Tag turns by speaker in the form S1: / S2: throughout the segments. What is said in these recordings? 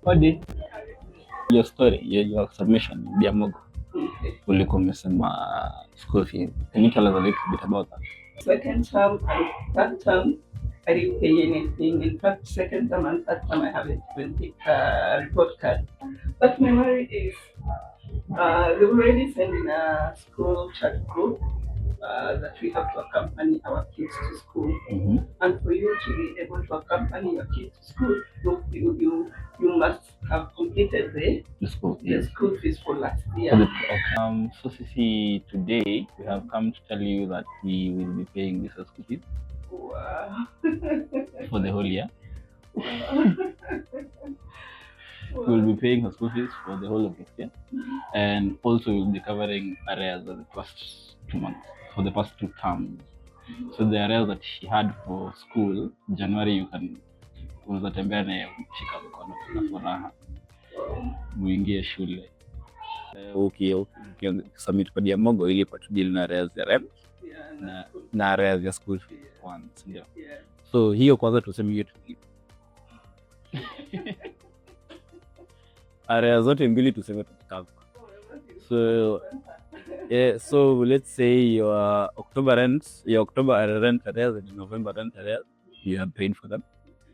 S1: Hadi your story, your submission ya MOGO. Ulikuwa umesema school fees. Can you tell us a little bit about that?
S2: Second term and third term, I didn't pay anything. In fact, second term and third term, I haven't even taken a report card. But my worry is they already sending a school chat group that we have to accompany our kids to school.
S1: Mm-hmm.
S2: And for you to be able to accompany your kids to school, you must have completed the school fees for last year.
S1: So Sisi, today we have come to tell you that we will be paying this school fees.
S2: Wow.
S1: For the whole year.
S2: Wow.
S1: We will be paying her school fees for the whole of next year, and also we will be covering arrears of the past 2 months, for the past 2 terms. So the arrears that she had for school, January, you can unaweza tembea naye shika mkono na furaha muingie shule. Submit kwa MOGO ili kwa deal na arrears ya rent na arrears ya school fees once, ndio. So hiyo kwanza tuseme hiyo arrears zote mbili tuseme tutakava. So let's say your October rent arrears and November rent arrears, you have paid for them.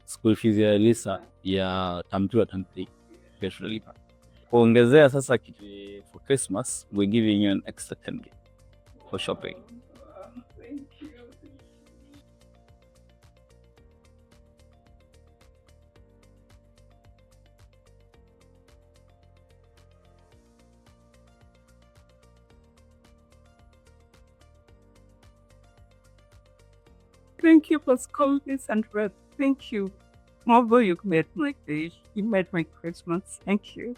S1: School fees ya Lisa ya term 2 and 3 kesho. Kuongezea sasa kitu for Christmas, we're giving you an extra 10K for shopping.
S2: Thank you.
S3: Thank you for school fees and rent. Thank you. MOGO, you made my day. You made my Christmas. Thank you.